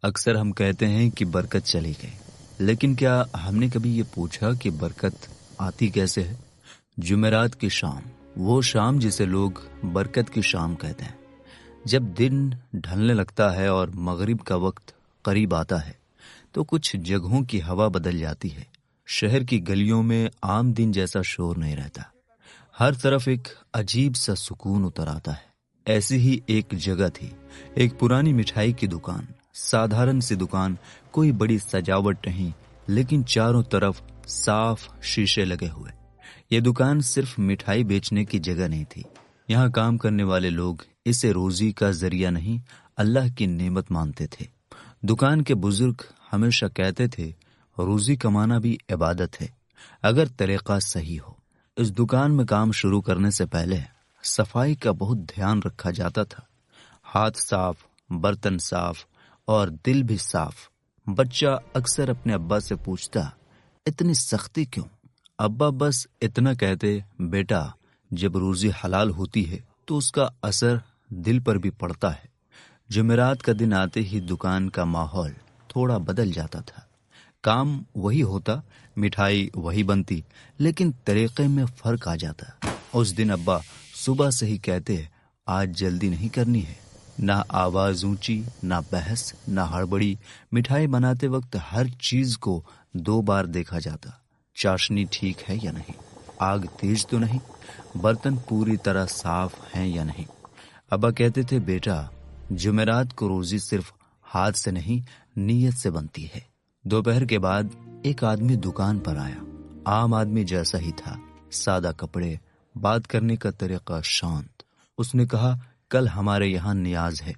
अक्सर हम कहते हैं कि बरकत चली गई, लेकिन क्या हमने कभी ये पूछा कि बरकत आती कैसे है? जुमेरात की शाम, वो शाम जिसे लोग बरकत की शाम कहते हैं, जब दिन ढलने लगता है और मगरिब का वक्त करीब आता है, तो कुछ जगहों की हवा बदल जाती है। शहर की गलियों में आम दिन जैसा शोर नहीं रहता। हर तरफ एक अजीब सा सुकून उतर आता है। ऐसी ही एक जगह थी, एक पुरानी मिठाई की दुकान, साधारण सी दुकान, कोई बड़ी सजावट नहीं, लेकिन चारों तरफ साफ शीशे लगे हुए। ये दुकान सिर्फ मिठाई बेचने की जगह नहीं थी। यहाँ काम करने वाले लोग इसे रोजी का जरिया नहीं, अल्लाह की नेमत मानते थे। दुकान के बुजुर्ग हमेशा कहते थे, रोजी कमाना भी इबादत है, अगर तरीका सही हो। इस दुकान में काम शुरू करने से पहले सफाई का बहुत ध्यान रखा जाता था। हाथ साफ, बर्तन साफ और दिल भी साफ। बच्चा अक्सर अपने अब्बा से पूछता, इतनी सख्ती क्यों? अब्बा बस इतना कहते, बेटा, जब रोजी हलाल होती है तो उसका असर दिल पर भी पड़ता है। जुमेरात का दिन आते ही दुकान का माहौल थोड़ा बदल जाता था। काम वही होता, मिठाई वही बनती, लेकिन तरीके में फर्क आ जाता। उस दिन अब्बा सुबह से ही कहते, आज जल्दी नहीं करनी है। ना आवाज ऊंची, ना बहस, ना हड़बड़ी। मिठाई बनाते वक्त हर चीज को 2 बार देखा जाता। चाशनी ठीक है या नहीं, आग तेज तो नहीं, बर्तन पूरी तरह साफ हैं या नहीं। अब्बा कहते थे, बेटा, जुमेरात को रोजी सिर्फ हाथ से नहीं, नीयत से बनती है। दोपहर के बाद एक आदमी दुकान पर आया। आम आदमी जैसा ही था, सादा कपड़े, बात करने का तरीका शांत। उसने कहा, कल हमारे यहाँ नियाज है,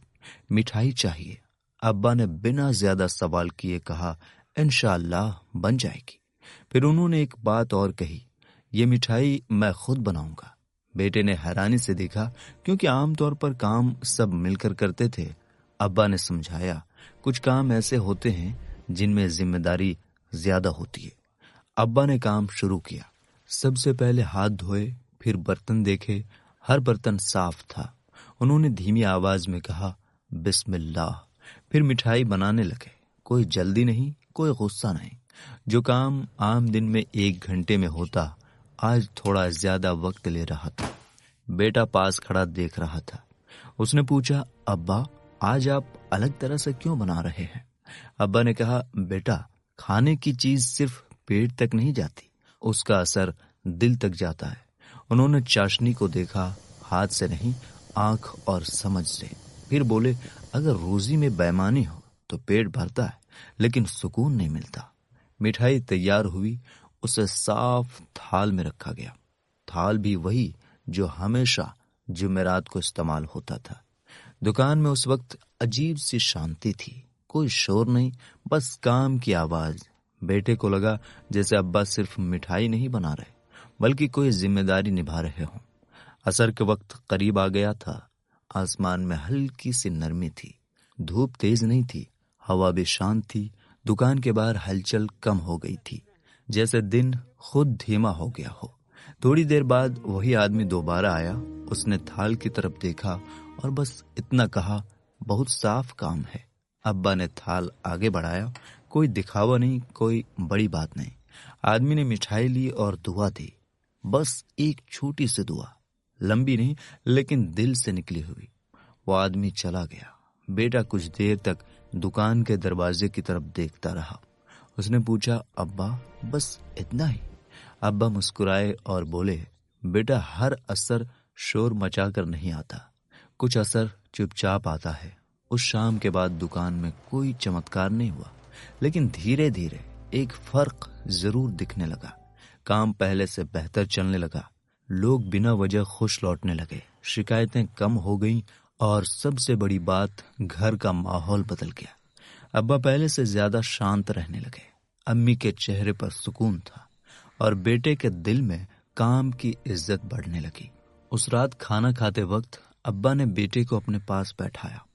मिठाई चाहिए। अब्बा ने बिना ज्यादा सवाल किए कहा, इंशाअल्लाह बन जाएगी। फिर उन्होंने एक बात और कही, ये मिठाई मैं खुद बनाऊंगा। बेटे ने हैरानी से देखा, क्योंकि आमतौर पर काम सब मिलकर करते थे। अब्बा ने समझाया, कुछ काम ऐसे होते हैं जिनमें जिम्मेदारी ज्यादा होती है। अब्बा ने काम शुरू किया। सबसे पहले हाथ धोए, फिर बर्तन देखे। हर बर्तन साफ था। उन्होंने धीमी आवाज में कहा, बिस्मिल्लाह। फिर मिठाई बनाने लगे। कोई जल्दी नहीं, कोई गुस्सा नहीं। जो काम आम दिन में 1 घंटे में होता, आज थोड़ा ज्यादा वक्त ले रहा था। बेटा पास खड़ा देख रहा था। उसने पूछा, अब्बा, आज आप अलग तरह से क्यों बना रहे हैं? अब्बा ने कहा, बेटा, खाने की चीज सिर्फ पेट तक नहीं जाती, उसका असर दिल तक जाता है। उन्होंने चाशनी को देखा, हाथ से नहीं, आंख और समझ से। फिर बोले, अगर रोजी में बेईमानी हो तो पेट भरता है, लेकिन सुकून नहीं मिलता। मिठाई तैयार हुई, उसे साफ थाल में रखा गया। थाल भी वही जो हमेशा जुमेरात को इस्तेमाल होता था। दुकान में उस वक्त अजीब सी शांति थी। कोई शोर नहीं, बस काम की आवाज। बेटे को लगा जैसे अब्बा सिर्फ मिठाई नहीं बना रहे, बल्कि कोई जिम्मेदारी निभा रहे हों। असर के वक्त करीब आ गया था। आसमान में हल्की सी नरमी थी। धूप तेज नहीं थी, हवा भी शांत थी। दुकान के बाहर हलचल कम हो गई थी, जैसे दिन खुद धीमा हो गया हो। थोड़ी देर बाद वही आदमी दोबारा आया। उसने थाल की तरफ देखा और बस इतना कहा, बहुत साफ काम है। अब्बा ने थाल आगे बढ़ाया। कोई दिखावा नहीं, कोई बड़ी बात नहीं। आदमी ने मिठाई ली और दुआ दी। बस एक छोटी सी दुआ, लंबी नहीं, लेकिन दिल से निकली हुई। वो आदमी चला गया। बेटा कुछ देर तक दुकान के दरवाजे की तरफ देखता रहा। उसने पूछा, अब्बा, बस इतना ही? अब्बा मुस्कुराए और बोले, बेटा, हर असर शोर मचाकर नहीं आता, कुछ असर चुपचाप आता है। उस शाम के बाद दुकान में कोई चमत्कार नहीं हुआ, लेकिन धीरे धीरे एक फर्क जरूर दिखने लगा। काम पहले से बेहतर चलने लगा। लोग बिना वजह खुश लौटने लगे। शिकायतें कम हो गईं और सबसे बड़ी बात, घर का माहौल बदल गया। अब्बा पहले से ज्यादा शांत रहने लगे। अम्मी के चेहरे पर सुकून था और बेटे के दिल में काम की इज्जत बढ़ने लगी। उस रात खाना खाते वक्त अब्बा ने बेटे को अपने पास बैठाया।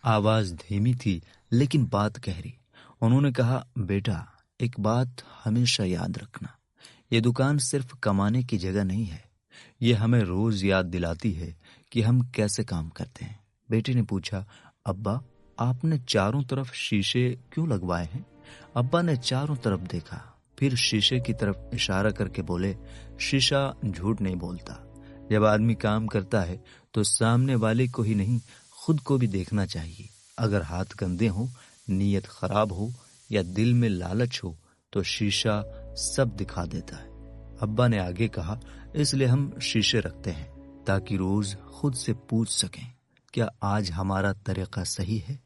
आवाज धीमी थी, लेकिन बात गहरी। उन्होंने कहा, बेटा, एक बात हमेशा याद रखना, ये दुकान सिर्फ कमाने की जगह नहीं है, ये हमें रोज याद दिलाती है कि हम कैसे काम करते हैं। बेटे ने पूछा, अब्बा, आपने चारों तरफ शीशे क्यों लगवाए हैं? अब्बा ने चारों तरफ देखा, फिर शीशे की तरफ इशारा करके बोले, शीशा झूठ नहीं बोलता। जब आदमी काम करता है तो सामने वाले को ही नहीं, खुद को भी देखना चाहिए। अगर हाथ गंदे हो, नीयत खराब हो या दिल में लालच हो तो शीशा सब दिखा देता है। अब्बा ने आगे कहा, इसलिए हम शीशे रखते हैं ताकि रोज खुद से पूछ सकें, क्या आज हमारा तरीका सही है?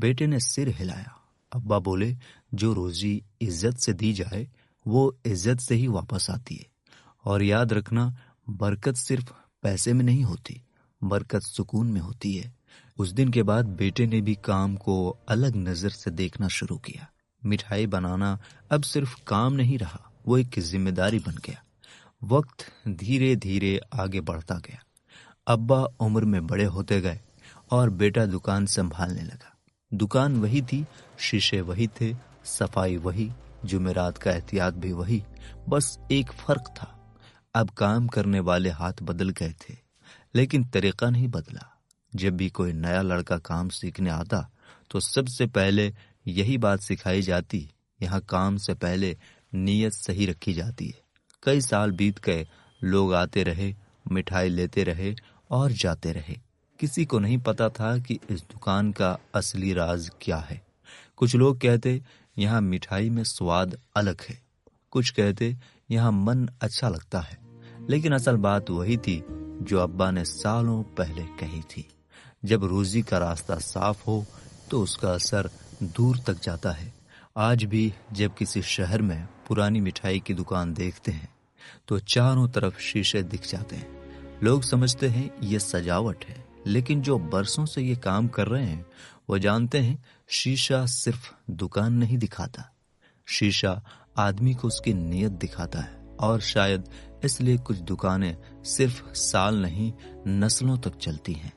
बेटे ने सिर हिलाया। अब्बा बोले, जो रोजी इज्जत से दी जाए वो इज्जत से ही वापस आती है। और याद रखना, बरकत सिर्फ पैसे में नहीं होती, बरकत सुकून में होती है। उस दिन के बाद बेटे ने भी काम को अलग नजर से देखना शुरू किया। मिठाई बनाना अब सिर्फ काम नहीं रहा, वो एक जिम्मेदारी बन गया। वक्त धीरे धीरे आगे बढ़ता गया। अब्बा उम्र में बड़े होते गए और बेटा दुकान संभालने लगा। दुकान वही थी, शीशे वही थे, सफाई वही, जुमेरात का एहतियात भी वही, बस एक फर्क था। अब काम करने वाले हाथ बदल गए थे, लेकिन तरीका नहीं बदला। जब भी कोई नया लड़का काम सीखने आता तो सबसे पहले यही बात सिखाई जाती, यहाँ काम से पहले नीयत सही रखी जाती है। कई साल बीत गए, लोग आते रहे, मिठाई लेते रहे और जाते रहे। किसी को नहीं पता था कि इस दुकान का असली राज क्या है। कुछ लोग कहते, यहाँ मिठाई में स्वाद अलग है, कुछ कहते यहाँ मन अच्छा लगता है, लेकिन असल बात वही थी जो अब्बा ने सालों पहले कही थी। जब रोजी का रास्ता साफ हो तो उसका असर दूर तक जाता है। आज भी जब किसी शहर में पुरानी मिठाई की दुकान देखते हैं तो चारों तरफ शीशे दिख जाते हैं। लोग समझते हैं ये सजावट है, लेकिन जो बरसों से ये काम कर रहे हैं वो जानते हैं शीशा सिर्फ दुकान नहीं दिखाता, शीशा आदमी को उसकी नीयत दिखाता है। और शायद इसलिए कुछ दुकानें सिर्फ साल नहीं, नस्लों तक चलती हैं।